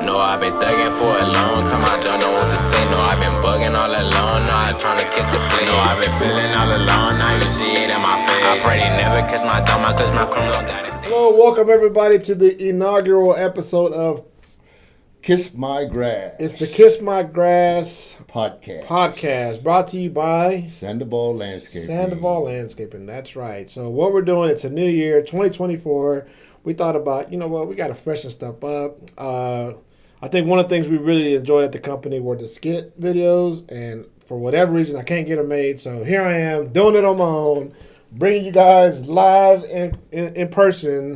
No, I've been thugging for a long time, I don't know what to say. No, I've been bugging all alone, no, I'm trying to kiss the flame. No, I've been feeling all alone, now you see it in my face. I pray they never kiss my thumb, cause my criminal daddy. Hello, welcome everybody to the inaugural episode of Kiss My Grass. It's the Kiss My Grass podcast. Brought to you by Sandoval Landscaping. Sandoval Landscaping, that's right. So what we're doing, it's a new year, 2024. We thought about, you know what, we got to freshen stuff up. I think one of the things we really enjoyed at the company were the skit videos, and for whatever reason, I can't get them made. So here I am doing it on my own, bringing you guys live in person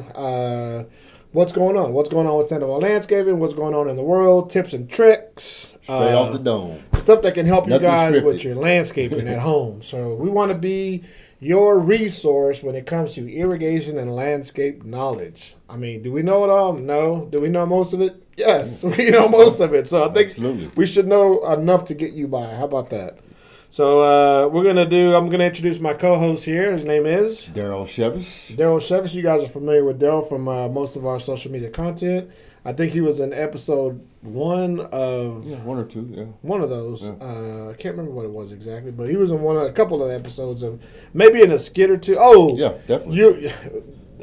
what's going on. What's going on with Sandoval Landscaping, what's going on in the world, tips and tricks. Straight off the dome. Stuff that can help Nothing you guys scripted. with your landscaping at home. So we want to be your resource when it comes to irrigation and landscape knowledge. I mean, do we know it all? No. Do we know most of it? Yes, we know most of it. So I think Absolutely. we should know enough to get you by. How about that? So I'm going to introduce my co-host here. His name is Daryl Shevis. Daryl Shevis. You guys are familiar with Daryl from most of our social media content. I think he was in episode one of... Yeah, one or two, yeah. One of those. Yeah. I can't remember what it was exactly, but he was in a couple of episodes of, maybe in a skit or two. Oh, Yeah, definitely.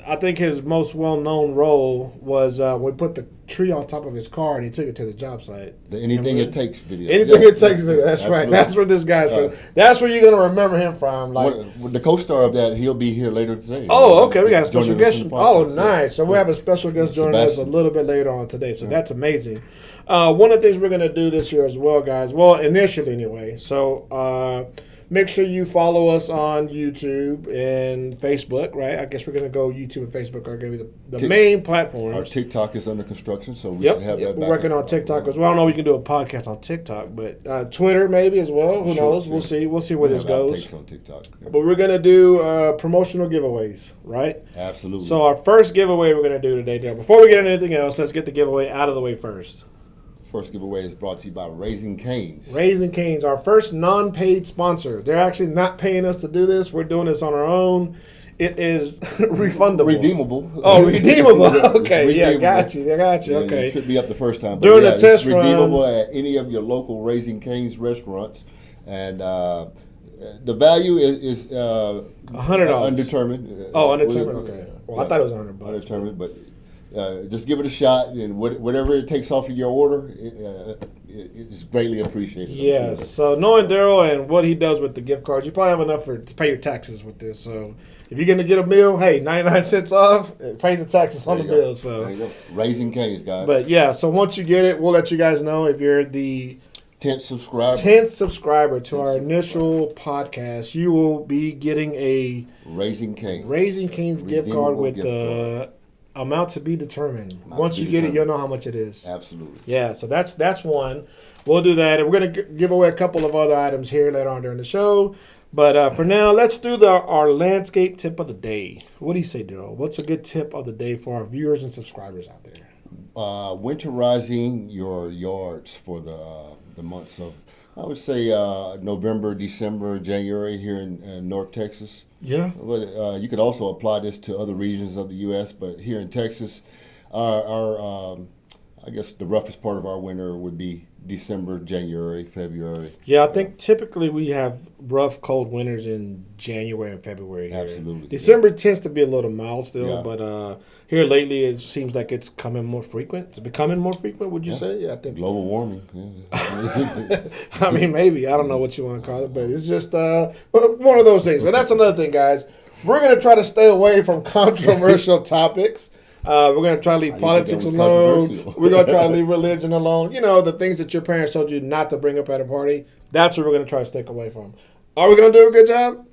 I think his most well-known role was we put the tree on top of his car and he took it to the job site. The Anything It Takes video. Anything Yeah, it takes video. That's right. absolutely. That's where this guy's from. That's where you're gonna remember him from. Like, The co-star of that, he'll be here later today. oh, okay. We got a special Joining us guest. in the Oh, podcast, nice. So we have a special guest joining us a Sebastian. little bit later on today. So that's amazing. One of the things we're going to do this year as well, guys. Well, initially anyway. So make sure you follow us on YouTube and Facebook, right? I guess we're going to go YouTube and Facebook are going to be the main platforms. Our TikTok is under construction, so we should have that back. We're working on TikTok as well. I don't know if we can do a podcast on TikTok, but Twitter maybe as well. Who knows? We'll see. We'll see where this goes. Outtakes on TikTok. Yeah. But we're going to do promotional giveaways, right? Absolutely. So our first giveaway we're going to do today, Dale. Before we get into anything else, let's get the giveaway out of the way first. First giveaway is brought to you by Raising Cane's. Raising Cane's, our first non-paid sponsor. They're actually not paying us to do this. We're doing this on our own. It is refundable. Redeemable. Oh, redeemable. It's Okay, yeah, redeemable. got you. Yeah, Okay. It should be up the first time. But During the it's test run- redeemable at any of your local Raising Cane's restaurants. And the value is $100. undetermined. Oh, undetermined. Okay. Well, I thought it was $100. Undetermined, but just give it a shot, and whatever it takes off of your order, it's greatly appreciated. I'm Yes. sure. So knowing Daryl and what he does with the gift cards, you probably have enough to pay your taxes with this. So if you're going to get a meal, hey, 99 cents off, it pays the taxes on the There you go. bill. So, There you go. Raising Cane's, guys. but yeah, so once you get it, we'll let you guys know if you're the 10th subscriber. 10th subscriber to our initial podcast, you will be getting a Raising Cane's. Raising Cane's gift Redeemable card with gift the amount to be determined. Amount Once to you be get it, determined. you'll know how much it is. Absolutely. Yeah, so that's one. We'll do that. And we're going to give away a couple of other items here later on during the show. But for now, let's do our landscape tip of the day. What do you say, Daryl? What's a good tip of the day for our viewers and subscribers out there? Winterizing your yards for the months of, I would say, November, December, January here in North Texas. Yeah. But you could also apply this to other regions of the U.S., but here in Texas, our I guess the roughest part of our winter would be December, January, February. Yeah, I think typically we have rough, cold winters in January and February. Here. Absolutely, December tends to be a little mild still, Yeah. but here lately it seems like it's coming more frequent. It's becoming more frequent, would you say? Yeah, I think. Global warming. Yeah. I mean, maybe. I don't know what you want to call it, but it's just one of those things. And that's another thing, guys. We're going to try to stay away from controversial topics. We're going to try to leave politics that was alone. controversial. We're going to try to leave religion alone. You know, the things that your parents told you not to bring up at a party. That's what we're going to try to stick away from. Are we going to do a good job?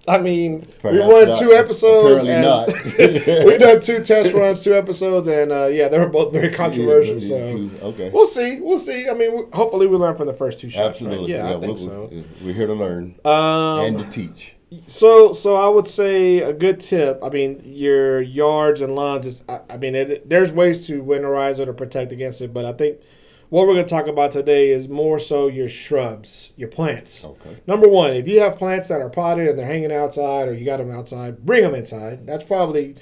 I mean, we Perhaps run not. 2 episodes. Apparently not. We've done 2 test runs, 2 episodes, and they were both very controversial. Yeah, So okay. we'll see. I mean, hopefully we learn from the first 2 shots. Absolutely. Right? Yeah, I think so. We're here to learn and to teach. So I would say a good tip. I mean, your yards and lawns is. I mean, there's ways to winterize it or protect against it, but I think what we're going to talk about today is more so your shrubs, your plants. Okay. Number one, if you have plants that are potted and they're hanging outside, or you got them outside, bring them inside. That's probably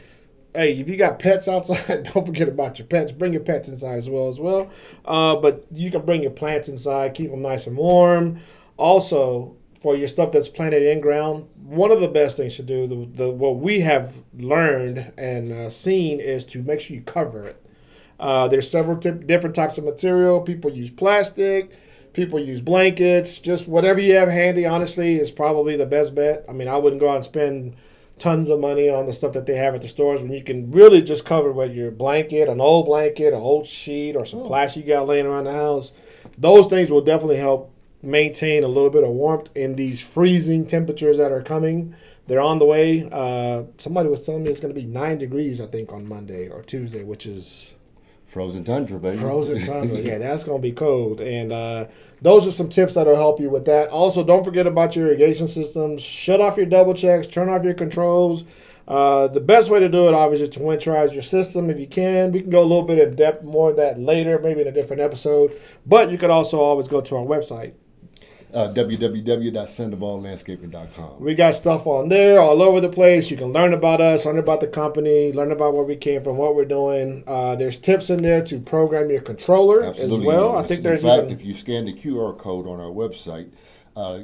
hey, if you got pets outside, don't forget about your pets. Bring your pets inside as well. But you can bring your plants inside, keep them nice and warm. Also, for your stuff that's planted in ground, one of the best things to do, what we have learned and seen, is to make sure you cover it. There's several different types of material. People use plastic. People use blankets. Just whatever you have handy, honestly, is probably the best bet. I mean, I wouldn't go out and spend tons of money on the stuff that they have at the stores when you can really just cover with your blanket, an old sheet, or some plastic you got laying around the house. Those things will definitely help maintain a little bit of warmth in these freezing temperatures that are coming. They're on the way. Somebody was telling me it's going to be 9 degrees, I think, on Monday or Tuesday, which is Frozen tundra, baby. frozen tundra. Yeah, that's going to be cold. And those are some tips that will help you with that. Also, don't forget about your irrigation systems. Shut off your double checks. Turn off your controls. The best way to do it, obviously, is to winterize your system if you can. We can go a little bit in depth more of that later, maybe in a different episode. But you could also always go to our website. www.sandovallandscaping.com. We got stuff on there all over the place. You can learn about us, learn about the company, learn about where we came from, what we're doing. There's tips in there to program your controller as well. Yes. I think there's in fact, if you scan the QR code on our website,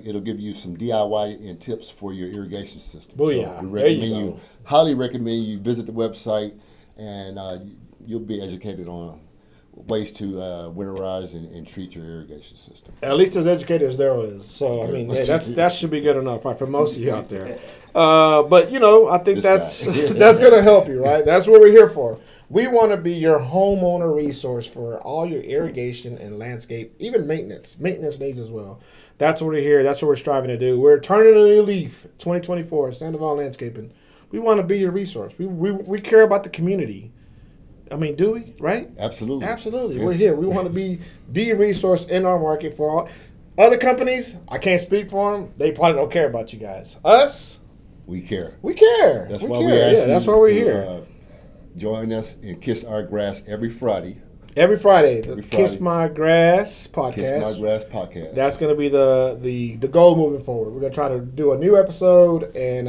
it'll give you some DIY and tips for your irrigation system. Booyah. So we There you recommend go. highly recommend you visit the website, and you'll be educated on ways to winterize and treat your irrigation system. At least as educators there is. So I mean, hey, that should be good enough, right, for most of you out there. But I think that's going to help you, right? That's what we're here for. We want to be your homeowner resource for all your irrigation and landscape, even maintenance needs as well. That's what we're here. That's what we're striving to do. We're turning a new leaf, 2024, Sandoval Landscaping. We want to be your resource. We care about the community. I mean, do we? Right? Absolutely. Yeah. We're here. We want to be the resource in our market for all. Other companies, I can't speak for them. They probably don't care about you guys. Us, we care. We care. That's we why care. we ask that's you why we're to, here. Join us and kiss our grass every Friday. Every Friday, the Every Kiss Friday. My Grass podcast. Kiss My Grass podcast. That's going to be the goal moving forward. We're going to try to do a new episode, and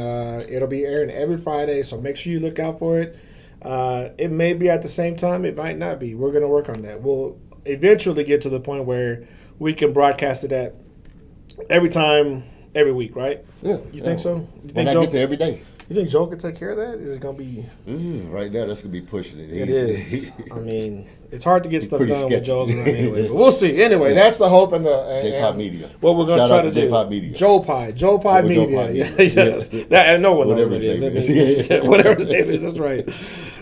it'll be airing every Friday, so make sure you look out for it. It may be at the same time. It might not be. We're going to work on that. We'll eventually get to the point where we can broadcast it at every time, every week, right? Yeah. You think so? You When think I Joe, get to every day. you think Joe can take care of that? Is it going to be... Right now, that's going to be pushing it. It is. I mean, it's hard to get stuff pretty done with sketchy. Joe's around anyway. But we'll see. Anyway, that's the hope and the J-Pop Media. what we're going to Shout try out to do. J-Pop Media. Joe Pie Joe Media. Pie Media. Yes. And no one knows Whatever what it his name is. is. Yeah, whatever his name is. That's right.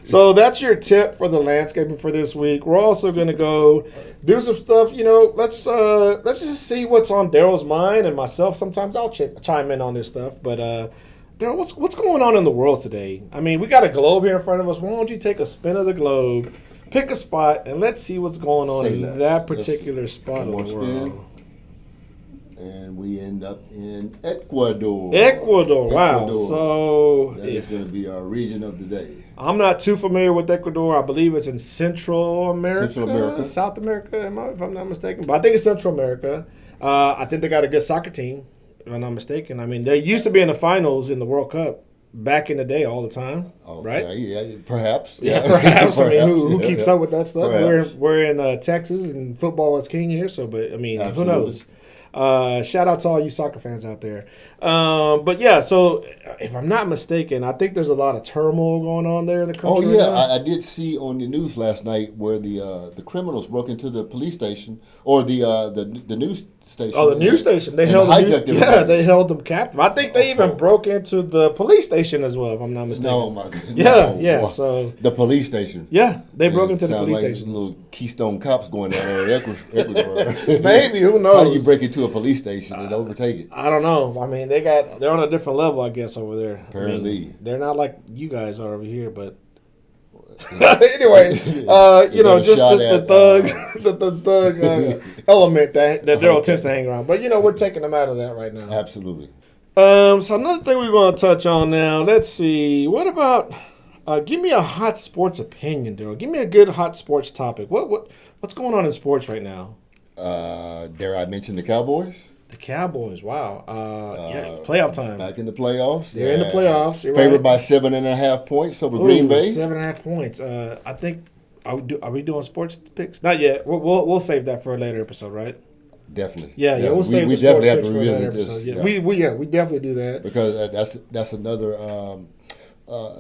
So that's your tip for the landscaping for this week. We're also going to go do some stuff. Let's just see what's on Daryl's mind and myself. Sometimes I'll chime in on this stuff, but. Daryl, what's going on in the world today? I mean, we got a globe here in front of us. Why don't you take a spin of the globe, pick a spot, and let's see what's going on in that particular spot of the world. And we end up in Ecuador. Wow. So that is going to be our region of the day. I'm not too familiar with Ecuador. I believe it's in Central America. South America, if I'm not mistaken. But I think it's Central America. I think they got a good soccer team. If I'm not mistaken. I mean, they used to be in the finals in the World Cup back in the day all the time, right? Yeah, perhaps. Yeah, perhaps. I mean, who Yeah, keeps yeah. up with that stuff? Perhaps. We're in Texas, and football is king here. So, but I mean, Absolutely. who knows? Shout out to all you soccer fans out there. But yeah, so if I'm not mistaken, I think there's a lot of turmoil going on there in the country. Oh yeah, right now. I did see on the news last night where the criminals broke into the police station or the news station. Oh, the news station. They and held hijacked them. everybody. Yeah, they held them captive. I think they even broke into the police station as well, if I'm not mistaken. No, my goodness. Yeah. Wow. So the police station. yeah, they broke into the Sound police like station. little Keystone cops going down there in Ecuador. Maybe, who knows? How do you break into a police station and overtake it? I don't know. I mean, they're on a different level, I guess, over there. Apparently. I mean, they're not like you guys are over here, but anyway, just the thug, the thug element that Daryl tends to hang around. But we're taking them out of that right now. Absolutely. So another thing we're going to touch on now. Let's see. What about? Give me a hot sports opinion, Daryl. Give me a good hot sports topic. What's going on in sports right now? Dare I mention the Cowboys? The Cowboys, wow. Playoff time. Back in the playoffs. They're in the playoffs. You're Favored right. by 7.5 points over Ooh, Green Bay. 7.5 points. I think. Are we doing sports picks? Not yet. We'll save that for a later episode, right? Definitely. Yeah. We'll save we the sports definitely have picks to for a later revisit episode. this. Yeah. We definitely do that. Because that's another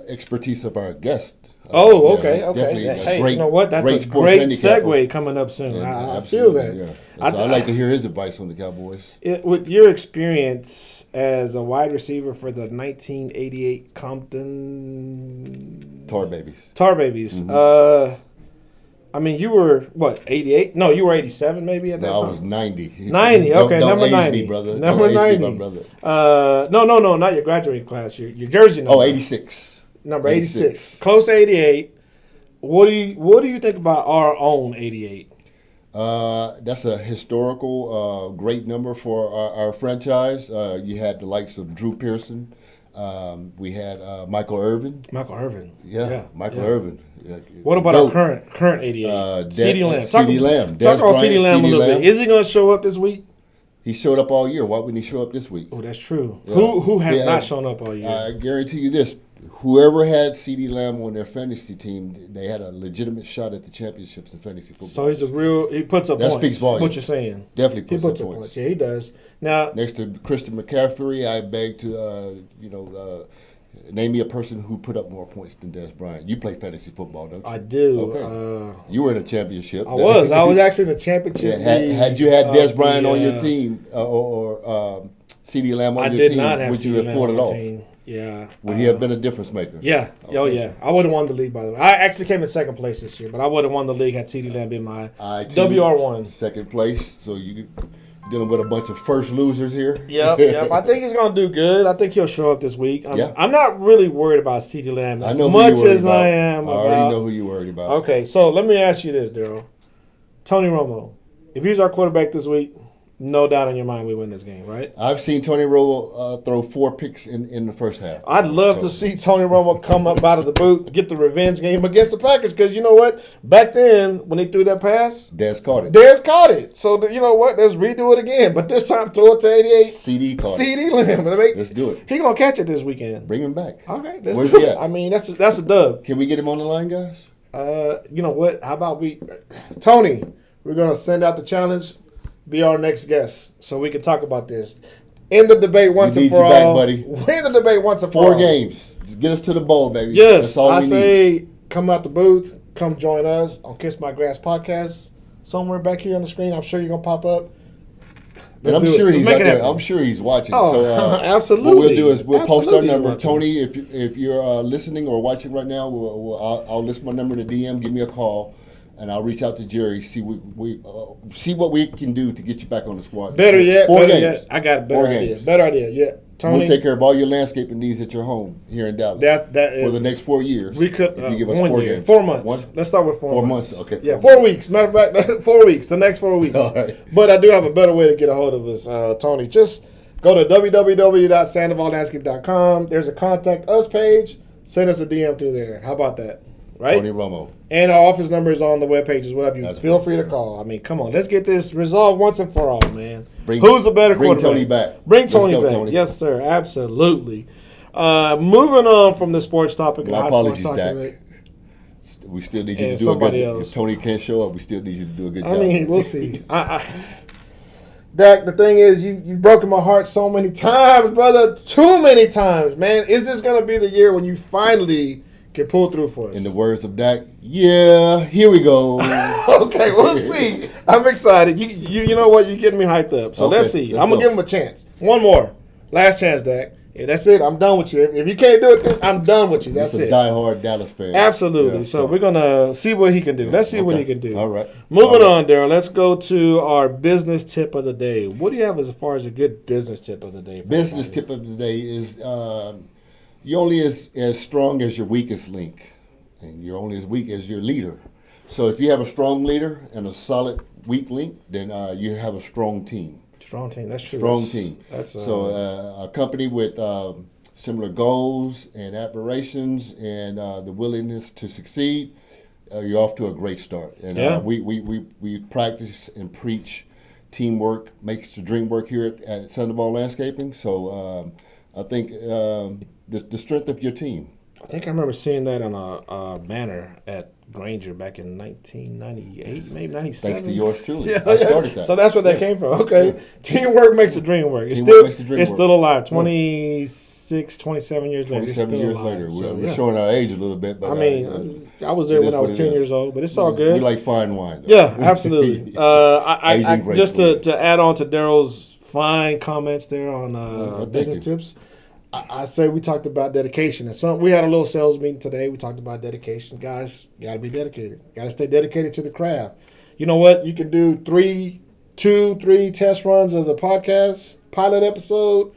expertise of our guest. Okay. Definitely Hey, great, you know what? That's a sports great handicapper. segue coming up soon. And I feel that. Yeah. I'd like to hear his advice on the Cowboys. With your experience as a wide receiver for the 1988 Compton Tar Babies. Mm-hmm. I mean, you were, what, 88? No, you were 87 maybe at that time? I was 90. 90, okay, number age 90. Me, brother. Number don't 90. Me, my brother. No, not your graduating class, your jersey number. 86. Number 86. Close to 88. What do you think about our own 88? That's a historical great number for our franchise. You had the likes of Drew Pearson. We had Michael Irvin. Yeah. Michael Irvin. What about our current 88? CeeDee Lamb. CeeDee Lamb. Talk about CeeDee Lamb a little bit. Is he going to show up this week? He showed up all year. Why wouldn't he show up this week? Oh, that's true. Yeah. Who has not shown up all year? I guarantee you this. Whoever had CeeDee Lamb on their fantasy team, they had a legitimate shot at the championships in fantasy football. So he puts up points. That speaks volume. What you're saying. Definitely puts up points. points. Yeah, he does. Now, next to Christian McCaffrey, I beg to, name me a person who put up more points than Des Bryant. You play fantasy football, don't you? I do. Okay. You were in a championship. I was actually in the championship. Had you had Des Bryant on your team or CeeDee Lamb on your team, would you have pulled it off? Yeah. Would he have been a difference maker? Yeah. Okay. Oh, yeah. I would have won the league, by the way. I actually came in second place this year, but I would have won the league had CeeDee Lamb been my WR1. Second place. So you dealing with a bunch of first losers here. Yep. I think he's going to do good. I think he'll show up this week. I'm not really worried about CeeDee Lamb as much as I am about. I already know who you're worried about. Okay, so let me ask you this, Daryl. Tony Romo, if he's our quarterback this week, no doubt in your mind we win this game, right? I've seen Tony Romo throw 4 picks in the first half. I'd love to see Tony Romo come up out of the booth, get the revenge game against the Packers, because you know what? Back then, when they threw that pass, Dez caught it. So, you know what? Let's redo it again. But this time, throw it to 88. CD caught it. CeeDee Lamb. Let's do it. He's going to catch it this weekend. Bring him back. Okay. Where's he at? I mean, that's a dub. Can we get him on the line, guys? You know what? How about Tony, we're going to send out the challenge. Be our next guest so we can talk about this. End the debate once and for all. Back, buddy. End the debate once and for all. 4 games. Just get us to the bowl, baby. Yes. That's all we need. Come out the booth. Come join us on Kiss My Grass podcast. Somewhere back here on the screen. I'm sure you're going to pop up. And I'm sure he's out there. I'm sure he's watching. Oh, so absolutely. What we'll do is we'll post our number. Tony, if you're listening or watching right now, I'll list my number in the DM. Give me a call. And I'll reach out to Jerry, see what we can do to get you back on the squad. Better yet. I got a better idea. Better idea, yeah. Tony, we'll take care of all your landscaping needs at your home here in Dallas. For the next 4 years. We could if you give us 1 4 year. games. 4 months. Let's start with 4 months. 4 months, okay. Yeah, 4 weeks. Matter of fact, 4 weeks. The next 4 weeks. All right. But I do have a better way to get a hold of us, Tony. Just go to www.sandovallandscape.com. There's a contact us page. Send us a DM through there. How about that? Right? Tony Romo. And our office number is on the webpage as well. Feel free to call. I mean, come on. Let's get this resolved once and for all, man. Who's the better quarterback? Bring Tony back. Bring Tony back. Tony. Yes, sir. Absolutely. Moving on from the sports topic. My apologies, Dak. We still need you to do a good job. If Tony can't show up, we still need you to do a good job. I mean, we'll see. Dak, the thing is, you've broken my heart so many times, brother. Too many times, man. Is this going to be the year when you finally can pull through for us? In the words of Dak, yeah, here we go. Okay, we'll see. I'm excited. You know what? You're getting me hyped up. So let's see. I'm going to give him a chance. One more. Last chance, Dak. Yeah, that's it. I'm done with you. If you can't do it, then I'm done with you. That's it. He's a diehard Dallas fan. Absolutely. Yeah, so we're going to see what he can do. Let's see what he can do. All right. Moving on, Daryl. Let's go to our business tip of the day. What do you have as far as a good business tip of the day? Business tip of the day is you're only as strong as your weakest link, and you're only as weak as your leader. So if you have a strong leader and a solid weak link, then you have a strong team. Strong team, that's true. Strong team. So a company with similar goals and aspirations and the willingness to succeed, you're off to a great start. And we practice and preach teamwork makes the dream work here at Sandoval Landscaping. So I think the strength of your team. I think I remember seeing that on a banner at Granger back in 1998, maybe 97. Thanks to yours truly. I started that. So that's where that came from. Okay. Yeah. Teamwork makes the dream work. It's still alive. 26, 27 years later. 27 years later. We're showing our age a little bit. But I mean, I was there when I was 10 years old, but it's all good. We like fine wine, though. Yeah, absolutely. I just to add on to Daryl's fine comments there on business tips, I say we talked about dedication. And we had a little sales meeting today. We talked about dedication. Guys, you got to be dedicated. Got to stay dedicated to the craft. You know what? You can do 3 test runs of the podcast pilot episode.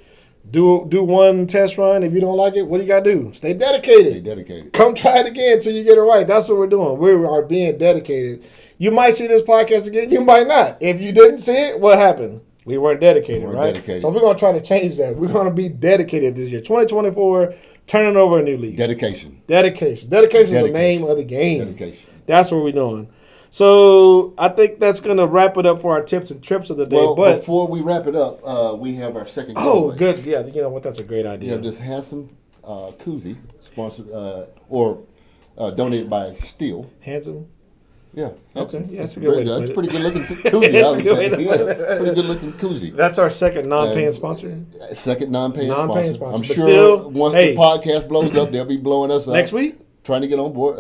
Do one test run. If you don't like it, what do you got to do? Stay dedicated. Stay dedicated. Come try it again until you get it right. That's what we're doing. We are being dedicated. You might see this podcast again. You might not. If you didn't see it, what happened? We weren't dedicated, right? Dedicated. So we're going to try to change that. We're going to be dedicated this year. 2024, turning over a new leaf. Dedication. Dedication is the name of the game. Dedication. That's what we're doing. So I think that's going to wrap it up for our tips and trips of the day. Well, but before we wrap it up, we have our second giveaway. Oh, good. Yeah, you know what? That's a great idea. We have this handsome koozie sponsored or donated by Steel. Handsome? Yeah. Okay. Yeah, that's a good way to put it. That's a pretty good looking koozie. I would say. Pretty good looking koozie. That's our second non-paying sponsor. Second non-paying sponsor. I'm but sure still, once the podcast blows up, they'll be blowing us up. Next week? Trying to get on board.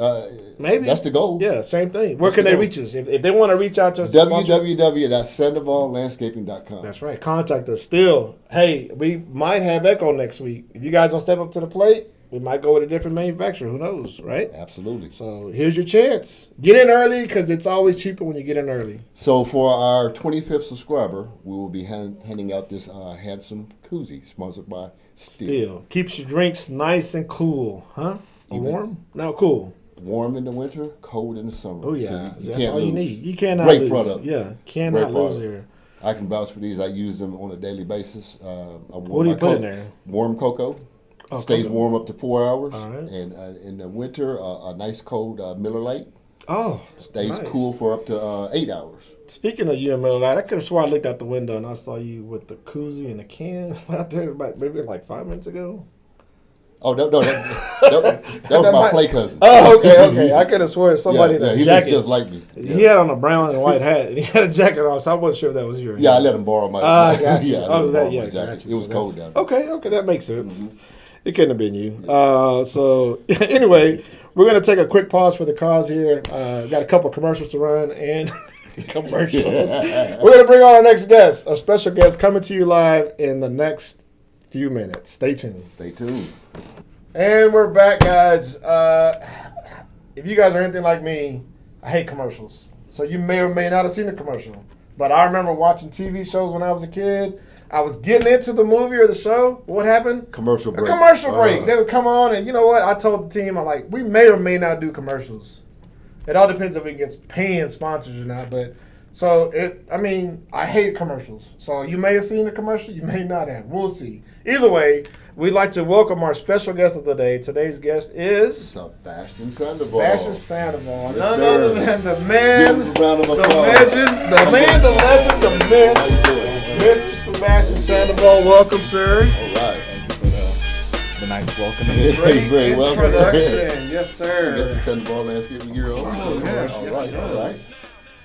Maybe. That's the goal. Yeah, same thing. Where can they reach us? If they want to reach out to us. www.sandovallandscaping.com. That's right. Contact us. Still, hey, we might have Echo next week. If you guys don't step up to the plate, we might go with a different manufacturer. Who knows, right? Absolutely. So here's your chance. Get in early because it's always cheaper when you get in early. So for our 25th subscriber, we will be handing out this handsome koozie sponsored by Steel. Keeps your drinks nice and cool, huh? Warm? No, cool. Warm in the winter, cold in the summer. Oh, yeah. So that's all you need. You cannot lose. Great product. Yeah, cannot lose here. I can vouch for these. I use them on a daily basis. What do you put in there? Warm cocoa. Stays warm up to 4 hours. All right. And in the winter, a nice cold Miller Lite. Oh, stays cool for up to 8 hours. Speaking of you and Miller Lite, I could have sworn I looked out the window and I saw you with the koozie and the can out there maybe like 5 minutes ago. Oh, no, that was my play cousin. Oh, okay. I could have sworn somebody in a he jacket. He looks just like me. Yeah. He had on a brown and white hat, and he had a jacket on, so I wasn't sure if that was yours. Yeah, I let him borrow my jacket. Got you. It was cold down there. Okay, that makes sense. Mm-hmm. It couldn't have been you. So, anyway, we're going to take a quick pause for the cause here. Got a couple commercials to run and commercials. We're going to bring on our next guest, our special guest, coming to you live in the next few minutes. Stay tuned. Stay tuned. And we're back, guys. If you guys are anything like me, I hate commercials. So you may or may not have seen the commercial. But I remember watching TV shows when I was a kid. I was getting into the movie or the show. What happened? Commercial break. A commercial break. They would come on, and you know what? I told the team, I'm like, we may or may not do commercials. It all depends if we get paying sponsors or not. But so I hate commercials. So you may have seen the commercial, you may not have. We'll see. Either way, we'd like to welcome our special guest of the day. Today's guest is Sebastian Sandoval. Yes, None other than the myth, Mr. Sebastian Sandoval. Welcome, sir. All right. Thank you for the nice welcome. Great introduction. Yes, sir. Mr. Sandoval Landscaping Year Old. All right.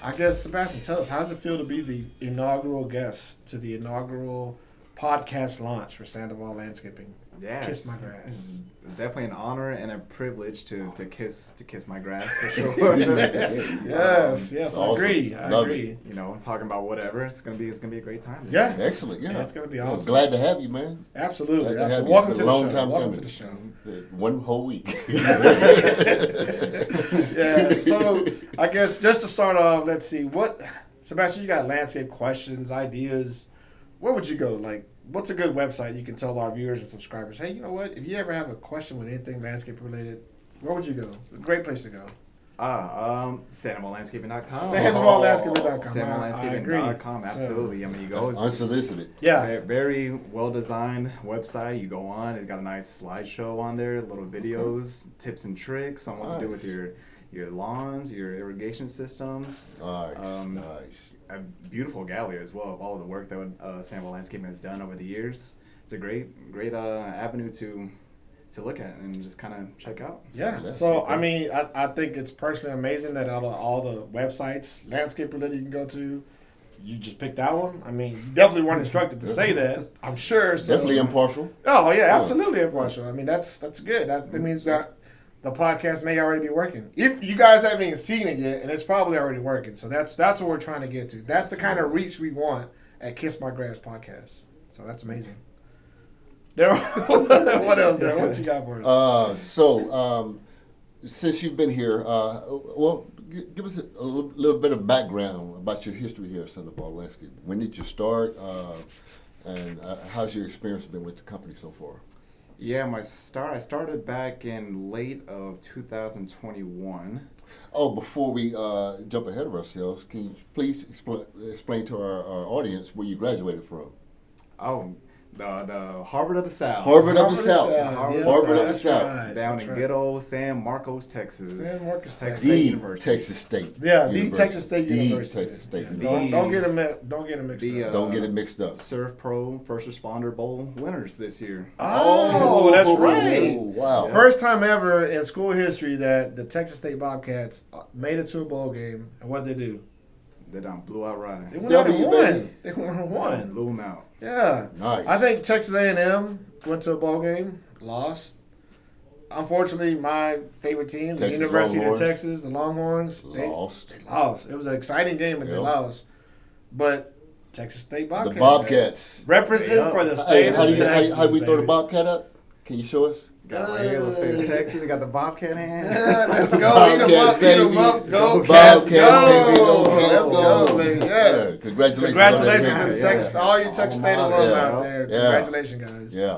I guess, Sebastian, tell us, how does it feel to be the inaugural guest to the inaugural podcast launch for Sandoval Landscaping? Yes. Kiss my grass. Definitely an honor and a privilege to kiss my grass for sure. Yes, awesome. I agree. You know, talking about whatever, it's gonna be a great time. Yeah, excellent. Yeah, it's gonna be awesome. Glad to have you, man. Absolutely. Welcome to the show. Welcome to the show. 1 whole week. Yeah. So I guess just to start off, let's see Sebastian. You got landscape questions, ideas. Where would you go? Like, what's a good website you can tell our viewers and subscribers, hey, you know what? If you ever have a question with anything landscape related, where would you go? A great place to go. SandovalLandscaping.com. SandovalLandscaping.com. SandovalLandscaping.com. Absolutely. I mean, you go. It's unsolicited. Yeah. Very well designed website. You go on. It's got a nice slideshow on there, little videos, tips and tricks on what to do with your your lawns, your irrigation systems. Nice, nice. A beautiful gallery as well of all of the work that Sandoval Landscaping has done over the years. It's a great avenue to look at and just kind of check out. Yeah. So, So, I mean, I think it's personally amazing that out of all the websites, landscaper that you can go to, you just picked that one. I mean, you definitely weren't instructed to say that, I'm sure. So. Definitely impartial. Oh, yeah, absolutely impartial. I mean, that's good. That means that the podcast may already be working. If you guys haven't even seen it yet, and it's probably already working. So that's what we're trying to get to. That's the kind of reach we want at Kiss My Grass Podcast. So that's amazing. Daryl, what else, Daryl? What you got for us? Since you've been here, give us a little bit of background about your history here at Sandoval Landscape. When did you start, and how's your experience been with the company so far? Yeah, I started back in late of 2021. Oh, before we jump ahead of ourselves, can you please explain to our audience where you graduated from? Oh, the Harvard of the South. Harvard of the South. Harvard of the South. Right. Down That's in right. good old San Marcos, Texas. San Marcos, Texas. The University. Texas State. Yeah, the University. Texas State The University. Texas State Yeah, University. don't get them mixed up. Don't get it mixed up. Surf Pro First Responder Bowl winners this year. Oh, that's right. Wow. First time ever in school history that the Texas State Bobcats made it to a bowl game. And what did they do? They done blew out They Rise. went out and W, won. baby. They went and won. Blew them out. Yeah. Nice. I think Texas A&M went to a bowl game, lost. Unfortunately, my favorite team, the Texas University Longhorns. of Texas, the Longhorns, Lost. they lost. It was an exciting game, but they Yep. lost. But Texas State Bobcats. The Bobcats. Represent for the Hey, state how of do Texas. we throw the baby. Bobcat up? Can you show us? Got right here, little state of Texas. We got the Bobcat hand. Let's go. Eat 'em Bobcats, up. Eat 'em baby. up. Go, Bobcats, Cats. baby. Go. Go, Cats, Let's go. go, baby. Yes. Yeah, congratulations. Congratulations on to that. the Texas, all you Texas State Alma alum mater. out there. Yeah. Congratulations, guys. Yeah.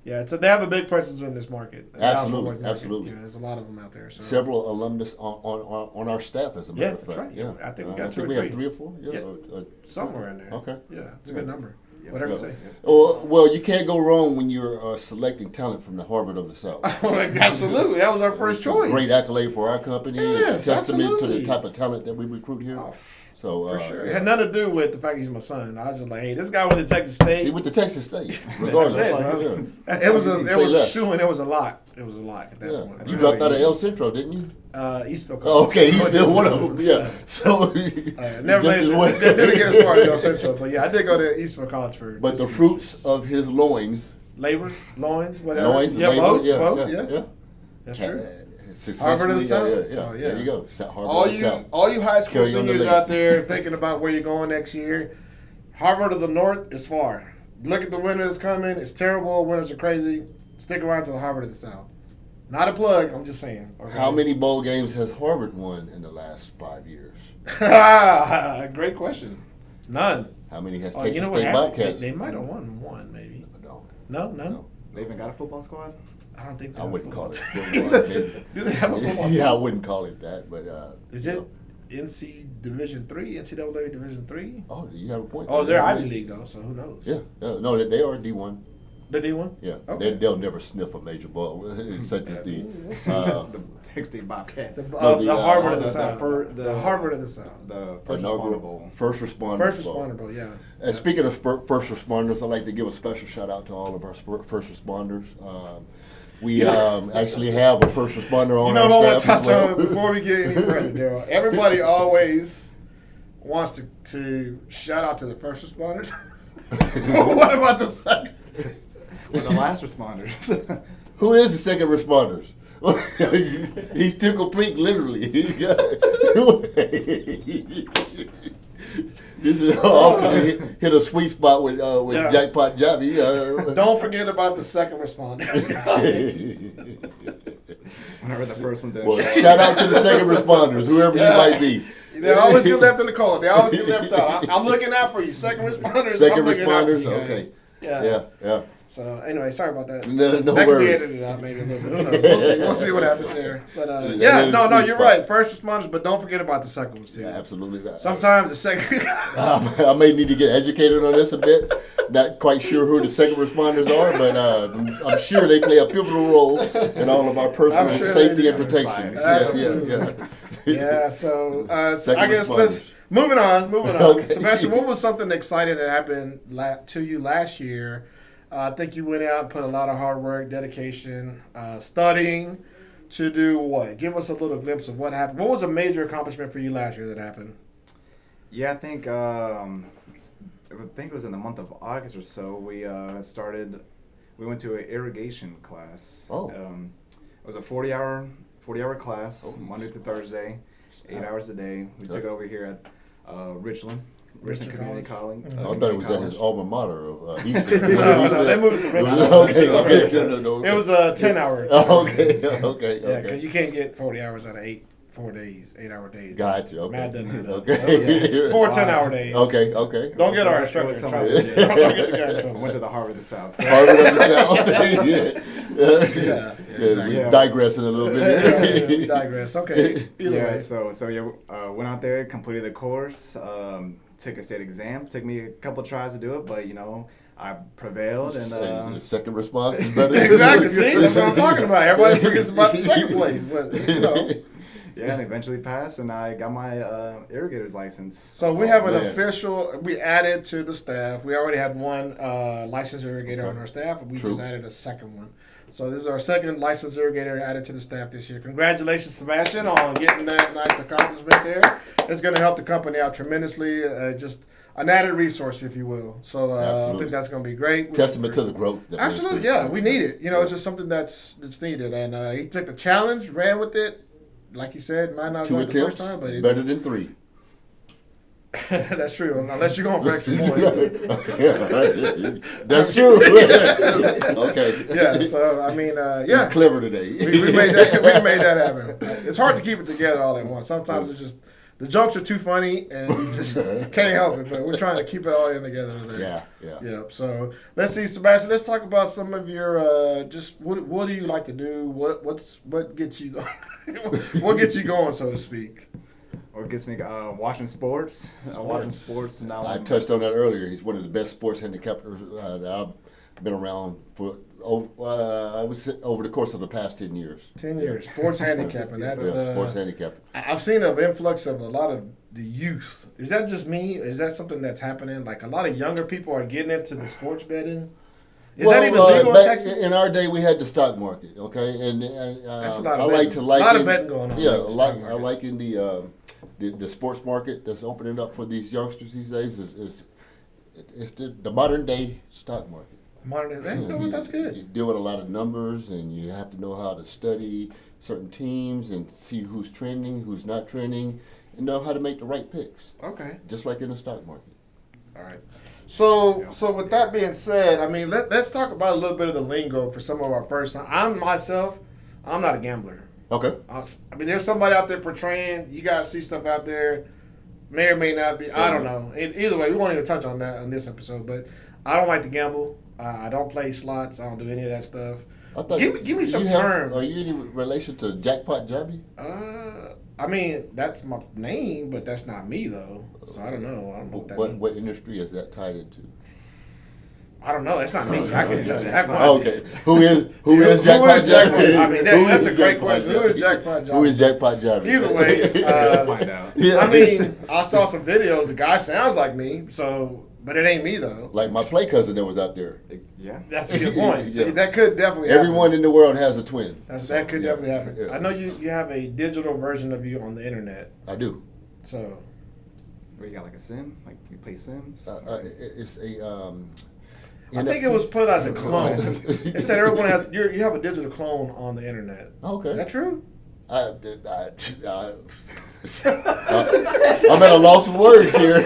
Yeah, so they have a big presence in this market. the Absolutely, Dallas-Fort Worth market. absolutely. Yeah, there's a lot of them out there. So. Several alumnus on our staff, as a matter Yeah, of fact. that's right. Yeah, I think we I got two think or we have three. 3 or 4. Yeah. Yeah. Somewhere in there. Okay. Yeah, it's a good number. Yeah. Whatever you Yeah. say. Well, you can't go wrong when you're selecting talent from the Harvard of the South. Absolutely. That was our first It's a choice. great accolade for our company. Yes, It's a testament to absolutely. the type of talent that we recruit here. Oh, So for sure. It yeah. had nothing to do with the fact he's my son. I was just like, hey, this guy went to Texas State. He went to Texas State, regardless. That's it, Like, bro. yeah. It was Say a less. shoe, and it was a lot. It was a lot at that Yeah. point. You really dropped out of easy. El Centro, didn't you? Eastville. Oh, okay, he's still one of them. Yeah. So Never made it. Didn't get as far as El Centro, but yeah, I did go to Eastville College for. But the just fruits of his loins, labor, loins, whatever. loins, yeah, labor, both, yeah, both, yeah, yeah. That's true. Successfully, Harvard of the South. Yeah. So, yeah. There you go. Harvard All of the you, South. all you high school Carry on the seniors legacy. out there thinking about where you're going next year, Harvard of the North is far. Look at the winter that's coming. It's terrible. Winters are crazy. Stick around to the Harvard of the South. Not a plug. I'm just saying. Okay? How many bowl games has Harvard won in the last 5 years? Great question. None. How many has Oh, Texas you know what State happened? Bobcats? They might have won one, maybe. No, No, none. No. They even got a football squad? I don't think. They I have a wouldn't call it football football. team. Do they have a football team? Yeah, I wouldn't call it that, but Is you it know. NC Division III? NCAA Division III? Oh, you have a point. Oh, they're Ivy League though, so who knows? Yeah, no, they are D1. The D1? Yeah, Okay. they'll never sniff a major ball such as the. The Texas State Bobcats. The, No, the, the Harvard of the the South. fir- the the- Harvard of the South. The First inaugural Responder Bowl. First responder. First ball. responder bowl, yeah. And speaking of first responders, I'd like to give a special shout out to all of our first responders. We actually have a first responder on You know our what I want to staff as touch well. on before we get any further, Daryl? Everybody always wants to shout out to the first responders. What about the second? We're the last responders. Who is the second responders? He's Tickle Pink, literally. This is hit a sweet spot with Yeah. Jackpot Jabby. Don't forget about the second responders. Whenever the first one did. Well, shout out to the second responders, whoever you might be. They always get left in the cold. They always get left out. I'm looking out for you, second responders. Second I'm looking out for responders, you guys. okay. Yeah. Yeah. So anyway, sorry about that. No that could be worries. edited out maybe a little bit. Who knows? We'll see. We'll see what happens there. But you're right. First responders, but don't forget about the second ones too. Yeah, absolutely. Sometimes the second. I may need to get educated on this a bit. Not quite sure who the second responders are, but I'm sure they play a pivotal role in all of our personal safety and protection. Yeah. So Second I guess responders. moving on. Okay. Sebastian, what was something exciting that happened to you last year? I think you went out and put a lot of hard work, dedication, studying to do what? Give us a little glimpse of what happened. What was a major accomplishment for you last year that happened? Yeah, I think it was in the month of August or so. We went to an irrigation class. Oh. It was a 40-hour class, Monday through Thursday, 8 hours a day. We took it over here at Richland Community College. I thought it was at his alma mater of Eastern. No, they moved to Richland. Okay. It was a 10-hour. Okay. Yeah, because you can't get 40 hours out of 8-hour days. Gotcha. Okay. Matt doesn't know. Okay. 4 10-hour days. Okay. Don't get our instructor in trouble. Don't get the guy in trouble. Went to the Harvard of the South. So. Harvard of the South. Yeah. We're digressing a little bit. We digress. Okay. Either way. So went out there, completed the course, took a state exam. Took me a couple tries to do it, but I prevailed. And the second response is better. Exactly. See, that's what I'm talking about. Everybody forgets about the second place, but Yeah, and eventually passed, and I got my irrigator's license. So we have an official. We added to the staff. We already had one licensed irrigator on our staff, and we just added a second one. So this is our second licensed irrigator added to the staff this year. Congratulations, Sebastian, on getting that nice accomplishment there. It's going to help the company out tremendously. Just an added resource, if you will. So I think that's going to be great. Testament to the growth. Absolutely, yeah, we need it. It's just something that's needed, and he took the challenge, ran with it. Like you said, might not have 2 won the attempts, first time, but better than 3. That's true. Unless you're going for extra points. That's true. Okay. Yeah. So I mean, yeah. He's clever today. we made that. We made that happen. It's hard to keep it together all at once. Sometimes it's just the jokes are too funny and you just can't help it. But we're trying to keep it all in together today. Yeah. So let's see, Sebastian. Let's talk about some of your just what do you like to do? What gets you going? What gets you going, so to speak? What gets me watching sports. Watching sports. Now I touched on that earlier. He's one of the best sports handicappers that I've been around for. I would say over the course of the past 10 years. 10 years. Sports handicapping. That's sports handicapping. I've seen an influx of a lot of the youth. Is that just me? Is that something that's happening? Like a lot of younger people are getting into the sports betting. Is that even legal in Texas? In our day, we had the stock market. Okay, and that's a lot of a lot of betting going on. Yeah, I like in the sports market that's opening up for these youngsters these days is the modern day stock market. Modern day, that's good. You deal with a lot of numbers, and you have to know how to study certain teams and see who's trending, who's not trending, and know how to make the right picks. Okay. Just like in the stock market. All right. So with that being said, I mean, let's talk about a little bit of the lingo for some of our first time. I'm not a gambler. Okay. I mean, there's somebody out there portraying. You guys see stuff out there, may or may not be. I don't know. Either way, we won't even touch on that on this episode. But I don't like to gamble. I don't play slots. I don't do any of that stuff. Give me some terms. Are you in relation to Jackpot Jabby? I mean, that's my name, but that's not me though. So I don't know. I don't know what that means. What industry is that tied into? I don't know. That's not me. I can tell you that much. Okay. Who is Jackpot Jabby? I mean, that's a great question. Who is Jackpot Jabby? Who is Jackpot Jabby? Either way, find out. I mean, I saw some videos. The guy sounds like me, but it ain't me though. Like my play cousin that was out there. Yeah, that's a good point. See, that could definitely happen. Everyone in the world has a twin. That could definitely happen. Yeah. I know you have a digital version of you on the internet. I do. So, where you got like a sim? Like you play Sims? It's a. I think it was put as a clone. It said everyone has you have a digital clone on the internet. Okay. Is that true? I'm at a loss for words here.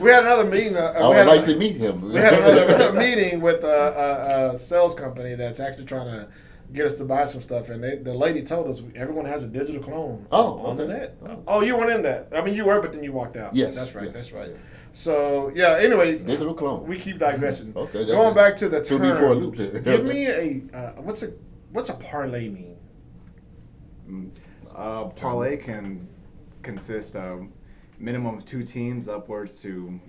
We had another meeting. I would like to meet him. We had another meeting with a sales company that's actually trying to get us to buy some stuff, and the lady told us everyone has a digital clone on the Okay. net. Oh, you weren't in that. I mean, you were, but then you walked out. Yes, That's right. yes, That's right. yeah. So yeah. Anyway, Digital clone. we keep digressing. Okay, Going back to the threw me for a terms. loop here. Give me what's a parlay mean? Parlay can consist of minimum of 2 teams upwards to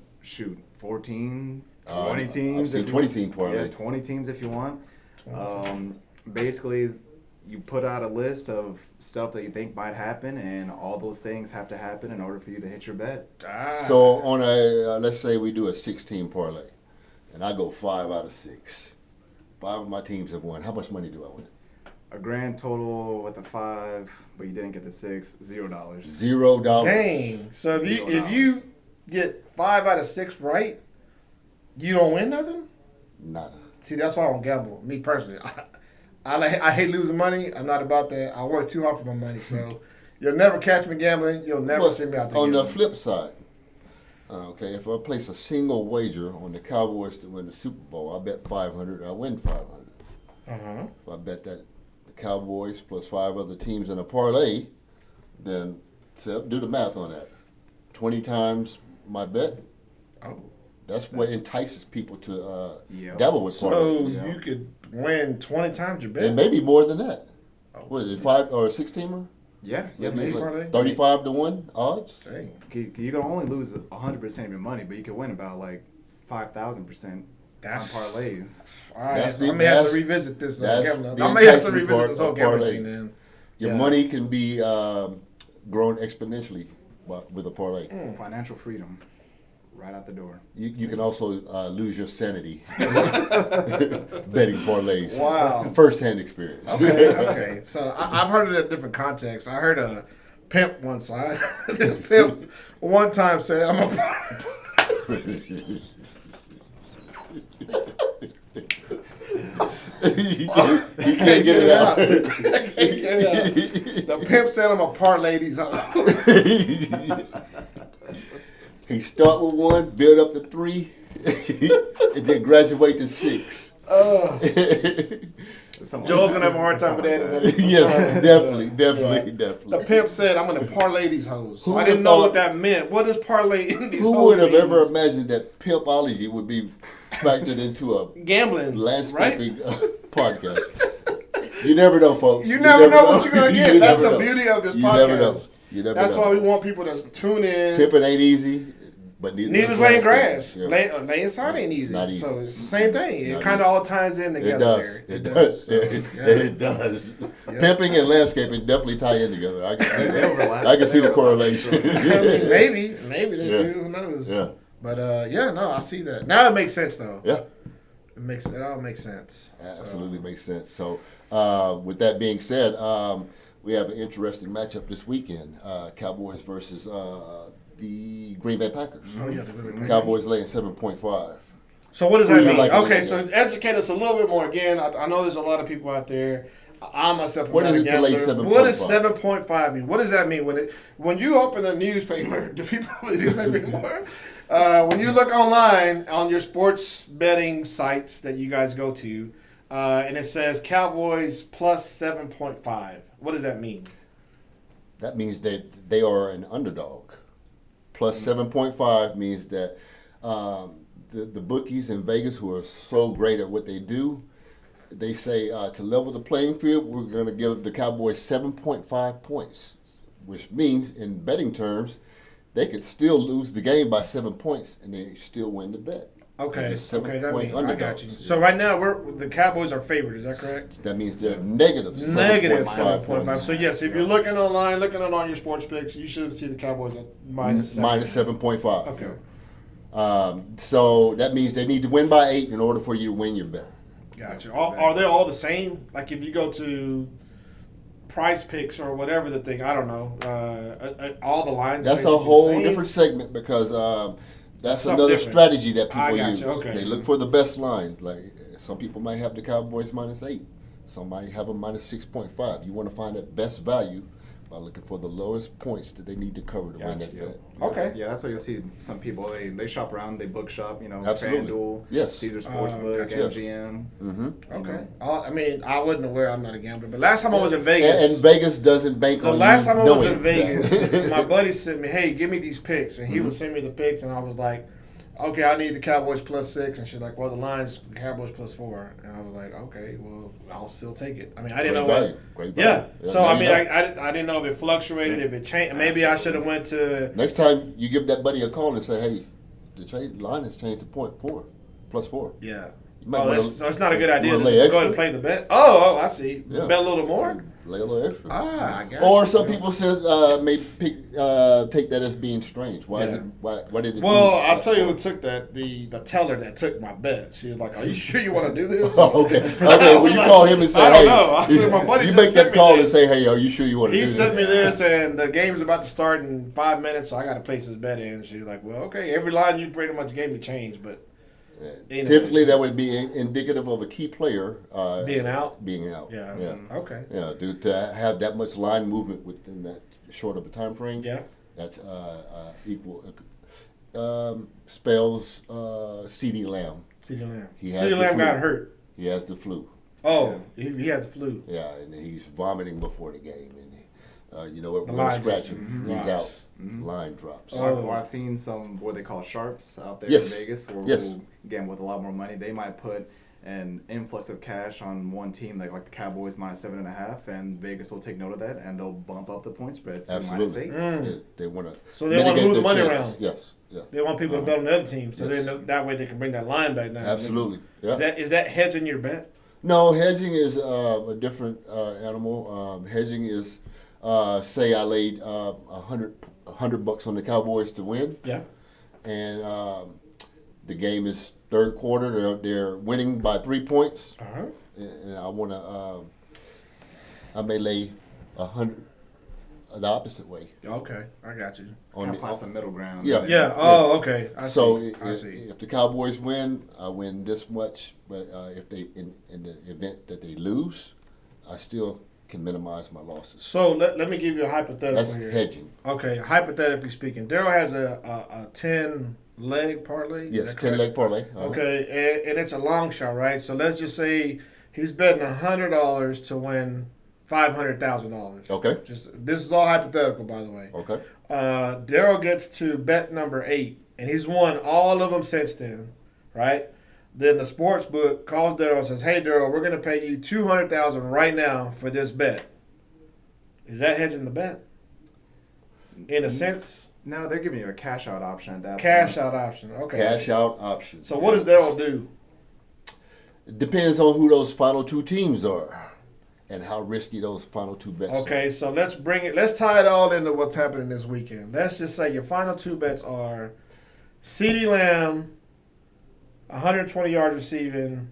14, 20 teams. I've seen if you 20 want. team parlay. Yeah, 20 teams if you want. Basically, you put out a list of stuff that you think might happen, and all those things have to happen in order for you to hit your bet. So on a let's say we do a 6-team parlay, and I go 5 out of 6. 5 of my teams have won. How much money do I win? A grand total with a 5, but you didn't get the 6, $0. $0. Dang. So if you $0. get 5 out of 6 right, you don't win nothing. Nada. See, that's why I don't gamble. Me personally, I hate losing money. I'm not about that. I work too hard for my money, so you'll never catch me gambling. You'll never But see me out there. on the gambling. flip side, okay, if I place a single wager on the Cowboys to win the Super Bowl, I bet 500. I win 500. If I bet that the Cowboys plus 5 other teams in a parlay, then do the math on that. 20 times my bet. Oh. That's what entices people to Yeah. dabble with So parlays. you could win 20 times your bet. And maybe more than that. Oh, What is it, 5 or a 6-teamer? Yeah, yeah, 16 maybe. parlay? 35 to 1 odds? Dang. You can only lose 100% of your money, but you can win about like 5,000% on That's parlays. All right, That's so the- I may have to that's- revisit this that's gambling. the I may have to enticing revisit part this whole of gambling thing parlays. then. Your Yeah. money can be grown exponentially with a parlay. Financial freedom, right out the door. You can also lose your sanity betting parlays. Wow. First-hand experience. Okay. So I've heard it in different contexts. I heard a pimp once. This pimp one time said, "I'm a." You can't get it out. The pimp said, "I'm a parlay these hoes." He start with 1, build up to 3, and then graduate to 6. Joel's gonna have a hard time with that. Yes, definitely. The pimp said, "I'm gonna parlay these hoes." So Who I didn't would've know what thought- that meant. What does parlay in these Who hoes would have means? ever imagined that pimpology would be factored into a Gambling, right? landscaping podcast? You never know, folks. You never know what you're gonna get. You That's never the know. beauty of this You podcast. never know. You never That's know. why we want people to tune in. Pimping ain't easy, but neither Neither's laying grass. Yeah. Laying sod ain't easy. Not easy. So it's the same thing. It not kind of easy. all ties in It together. does. There. It does. So, yeah. It does. Pimping and landscaping definitely tie in together. I can see They that. overlap. I can see the They overlap, correlation. I mean, maybe they Yeah. do. Who knows? Yeah. But no, I see that. Now it makes sense though. Yeah. It all makes sense. Absolutely makes sense. So, with that being said, we have an interesting matchup this weekend: Cowboys versus the Green Bay Packers. Oh yeah, the Green Bay Packers. Cowboys laying 7.5. So what does Who that do you mean? like to Okay, look so at? educate us a little bit more. Again, I know there's a lot of people out there. I myself, am What not is a it to lay gambler. 7.5? What does 7.5 mean? What does that mean when you open a newspaper? Do people have a newspaper anymore? When you look online on your sports betting sites that you guys go to, and it says Cowboys plus 7.5. What does that mean? That means that they are an underdog. Plus 7.5 means that the bookies in Vegas, who are so great at what they do, they say to level the playing field, we're going to give the Cowboys 7.5 points, which means in betting terms, they could still lose the game by 7 points and they still win the bet. Okay, It's a that 7-point means I got underdogs. you. So right now the Cowboys are favored. Is that correct? That means they're negative Negative 7.5 7.5. points. So yes, if you're looking online, looking at all your sports picks, you should see the Cowboys at minus 7. Minus 7.5. Okay. So that means they need to win by 8 in order for you to win your bet. Gotcha. Are they all the same? Like if you go to Price Picks or whatever the thing, I don't know. All the lines. That's a basically the whole same? different segment because that's Something another different. strategy that I people got use. you, okay. They look for the best line. Like some people might have the Cowboys minus 8. Some might have them minus 6.5. You want to find that best value by looking for the lowest points that they need to cover to win that bet. Okay. Yeah, that's why you'll see some people, they shop around, they book shop, Absolutely. FanDuel, Yes. Caesar Sportsbook, yes. MGM. Okay. I mean, I wasn't aware. I'm not a gambler, but last time I was in Vegas, And Vegas doesn't bank the on last you time I was knowing in Vegas, that. my buddy sent me, "Hey, give me these picks," and he would send me the picks, and I was like, "Okay, I need the Cowboys +6," and she's like, "Well, the line's Cowboys +4," and I was like, "Okay, well, I'll still take it." I mean, I didn't know value. what. Great Yeah. value. So Now I you mean, know. I didn't know if it fluctuated, if it changed. Maybe I should have went to. Next time you give that buddy a call and say, "Hey, the line has changed to +4." Yeah. You might Oh, wanna- that's not a good idea. wanna Just lay to go ahead and extra? play the bet. Oh, I see. Yeah. Bet a little more. Lay a little extra. I got Or you. some people may take that as being strange. Why is Yeah. it? Why did it? Well, do I'll tell you that? who took that. The teller that took my bet. She was like, "Are you sure you want to do this?" Oh, okay. Okay. Well, you call him and say, I don't "Hey." know. I said, my buddy you just make sent that me call and this. say, "Hey, are you sure you want to do He this?" sent me this, and the game's about to start in 5 minutes, so I got to place this bet in. She was like, "Well, okay, every line you pretty much gave me changed, but anyway. Typically, that would be indicative of a key player being out." Being out. Yeah. Yeah. Okay. Yeah. To have that much line movement within that short of a time frame. Yeah. That's equal. Spells C.D. Lamb. CeeDee Lamb. He had CeeDee the Lamb flu. got hurt. He has the flu. Oh, he has the flu. Yeah, and he's vomiting before the game, and The we're line scratching. just He's drops. out. Line drops. Oh. Or I've seen some what they call sharps out there Yes. in Vegas, or Yes. who, again, with a lot more money, they might put an influx of cash on one team, like the Cowboys -7.5, and Vegas will take note of that, and they'll bump up the point spread to Absolutely. -8. They want to. So they wanna move the money around. Yes. Yeah. They want people to bet on the other team, so Yes. that way they can bring that line back down. Absolutely. Yeah. Is that hedging your bet? No, hedging is a different animal. Hedging is, say I laid $100 on the Cowboys to win, Yeah. and the game is third quarter. They're winning by 3 points, Uh-huh. and I want to. I may lay 100 the opposite way. Okay, I got you. On Kind the, of find some middle ground. Yeah. Yeah. Oh, okay. I so see. I see. if the Cowboys win, I win this much. But if they in the event that they lose, I still can minimize my losses. So let me give you a hypothetical That's here. hedging. Okay, hypothetically speaking, Daryl has a 10-leg parlay. Is Yes, that 10 leg correct? parlay. Okay, and it's a long shot, right? So let's just say he's betting $100 to win $500,000. Okay. This is all hypothetical, by the way. Okay. Daryl gets to bet number 8, and he's won all of them since then, right? Then the sports book calls Daryl and says, "Hey, Daryl, we're going to pay you $200,000 right now for this bet." Is that hedging the bet? In a sense, No, they're giving you a cash out option at that cash point. out option. Okay. Cash out option. So what does Daryl do? It depends on who those final two teams are and how risky those final two bets are. Okay, so let's tie it all into what's happening this weekend. Let's just say your final two bets are CeeDee Lamb, 120 yards receiving,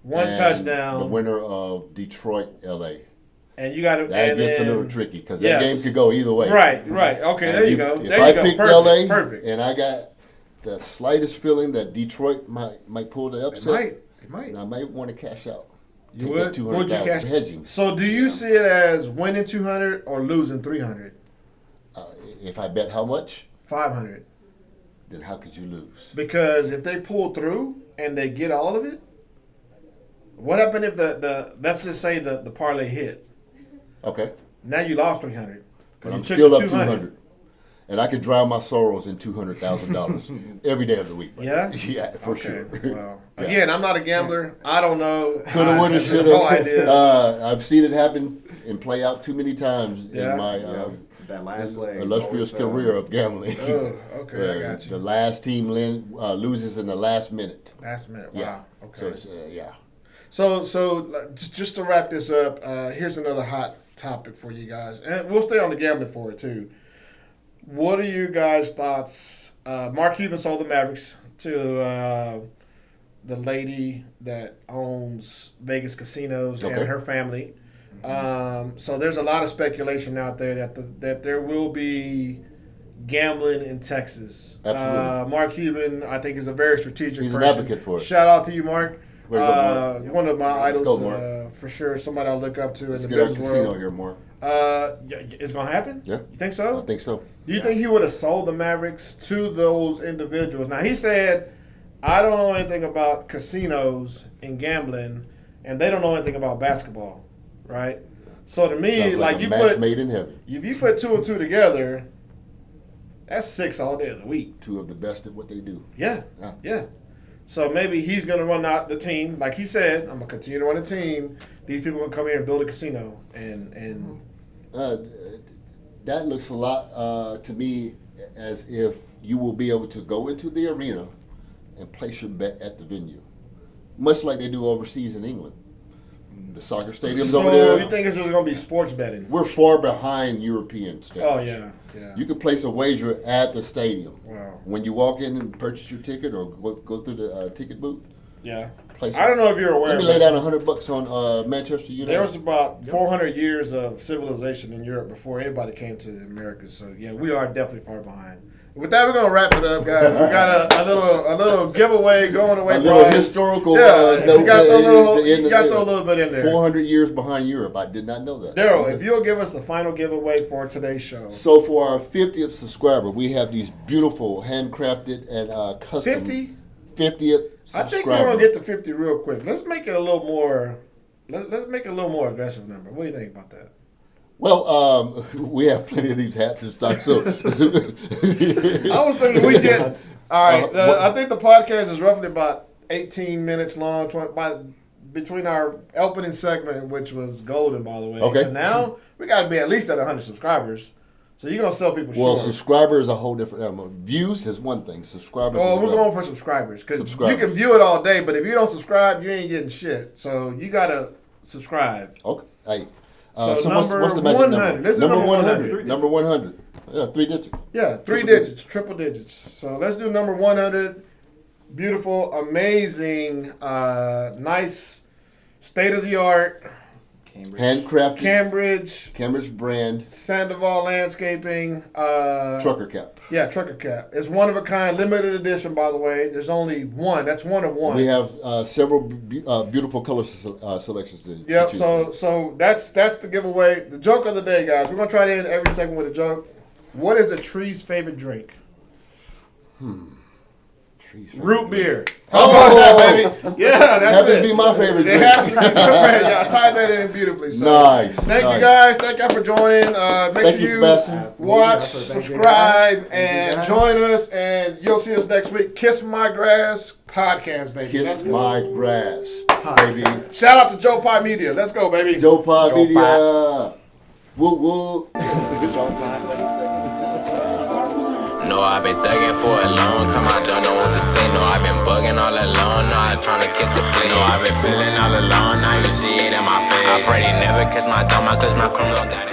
one And touchdown. The winner of Detroit, LA. And you got to. That gets a little tricky because that Yes. game could go either way. Right. Okay, And there you go. If There I you go. pick Perfect. LA Perfect. and I got the slightest feeling that Detroit might pull the upset, It might. and I might want to cash out. You Take would? that 200,000 Would you cash? for hedging. So do you see it as winning 200 or losing 300? If I bet how much, 500. then how could you lose? Because if they pull through and they get all of it, what happened if the let's just say the parlay hit? Okay, Now you lost 300. but You I'm took still the up 200. And I could drown my sorrows in $200,000 every day of the week. Yeah? Yeah, for Okay. sure. Well, Yeah. again, I'm not a gambler. I don't know. Coulda, I woulda, have shoulda. No idea. I've seen it happen and play out too many times Yeah. in my That last leg. illustrious always career of gambling. Oh, okay, I where got you. The last team loses in the last minute. Last minute. Wow. Yeah. Okay. So it's, yeah. So just to wrap this up, here's another hot topic for you guys, and we'll stay on the gambling for it too. What are your guys' thoughts? Mark Cuban sold the Mavericks to the lady that owns Vegas casinos Okay. and her family. So there's a lot of speculation out there that there will be gambling in Texas. Absolutely. Mark Cuban, I think, is a very strategic He's an person. advocate for it. Shout out to you, Mark. Way to go, Mark. One of my Let's idols, go, Mark. for sure. Somebody I look up to in Let's the get our business casino world. here, Mark. It's gonna happen. Yeah. You think so? I think so. Do you think he would have sold the Mavericks to those individuals? Now he said, "I don't know anything about casinos and gambling, and they don't know anything about basketball." Right. So to me, Sounds like a you match put made in heaven. if you put 2 and 2 together, that's 6 all day of the week. Two of the best at what they do. Yeah. Yeah. Yeah. So maybe he's gonna run out the team, like he said. I'm gonna continue to run a team. These people are gonna come here and build a casino, and That looks a lot to me as if you will be able to go into the arena and place your bet at the venue, much like they do overseas in England. The soccer stadiums so over there. you think it's just gonna be sports betting? We're far behind European stadiums. Oh yeah, yeah. You can place a wager at the stadium. Wow. When you walk in and purchase your ticket or go through the ticket booth, Yeah. place I don't know if you're aware. Let me lay down $100 on Manchester United. There was about 400 years of civilization in Europe before anybody came to the Americas. So yeah, we are definitely far behind. With that, we're gonna wrap it up, guys. We got a little giveaway going away. A little prize. historical. Yeah, note you got in to throw a little bit in there. 400 years behind Europe. I did not know that. Daryl, if you'll give us the final giveaway for today's show. So for our 50th subscriber, we have these beautiful handcrafted and custom 50? 50th subscriber. I think we're gonna get to 50 real quick. Let's make it a little more. Let's make it a little more aggressive number. What do you think about that? Well, we have plenty of these hats in stock, so I was thinking we get. All right, I think the podcast is roughly about 18 minutes long. Between our opening segment, which was golden, by the way, Okay. to now, we got to be at least at 100 subscribers. So you're gonna sell people Well, short. subscriber is a whole different animal. Views is one thing. Subscribers. Oh, is we're another. going for subscribers because you Subscribers. can view it all day, but if you don't subscribe, you ain't getting shit. So you gotta subscribe. Okay. Hey. So what's the magic 100. number? This is Number number 100. 100. Number 100. Yeah, 3 digits. Yeah, three digits, triple digits. So let's do number 100. Beautiful, amazing, nice, state of the art, Cambridge. Handcrafted. Cambridge brand Sandoval Landscaping. trucker cap. Yeah, trucker cap. It's one of a kind, limited edition, by the way. There's only one. That's one of one. We have several beautiful color selections to Yep. choose So from. so that's the giveaway. The joke of the day, guys. We're gonna try to end every segment with a joke. What is a tree's favorite drink? Trees. Root beer. Oh, Baby. Yeah, that's happens it. to be my favorite It drink. happens to be your favorite. Yeah, I tied that in beautifully. So Nice. Thank you nice. guys. Thank y'all for joining. Make Thank sure you, you Sebastian. watch, Thank you, subscribe, guys. and Thank you, join us. And you'll see us next week. Kiss My Grass podcast, baby. Let's Kiss go. my grass, baby. Shout out to Joe Pie Media. Let's go, baby. Joe Pod Joe Media. Woo woo. No, I've been thugging for a long time, I don't know what to say. No, I've been bugging all along, no, I'm trying to kiss the flame. No, I've been feeling all along, now you see it in my face. I pray they never kiss my thumb, cause my criminal daddy.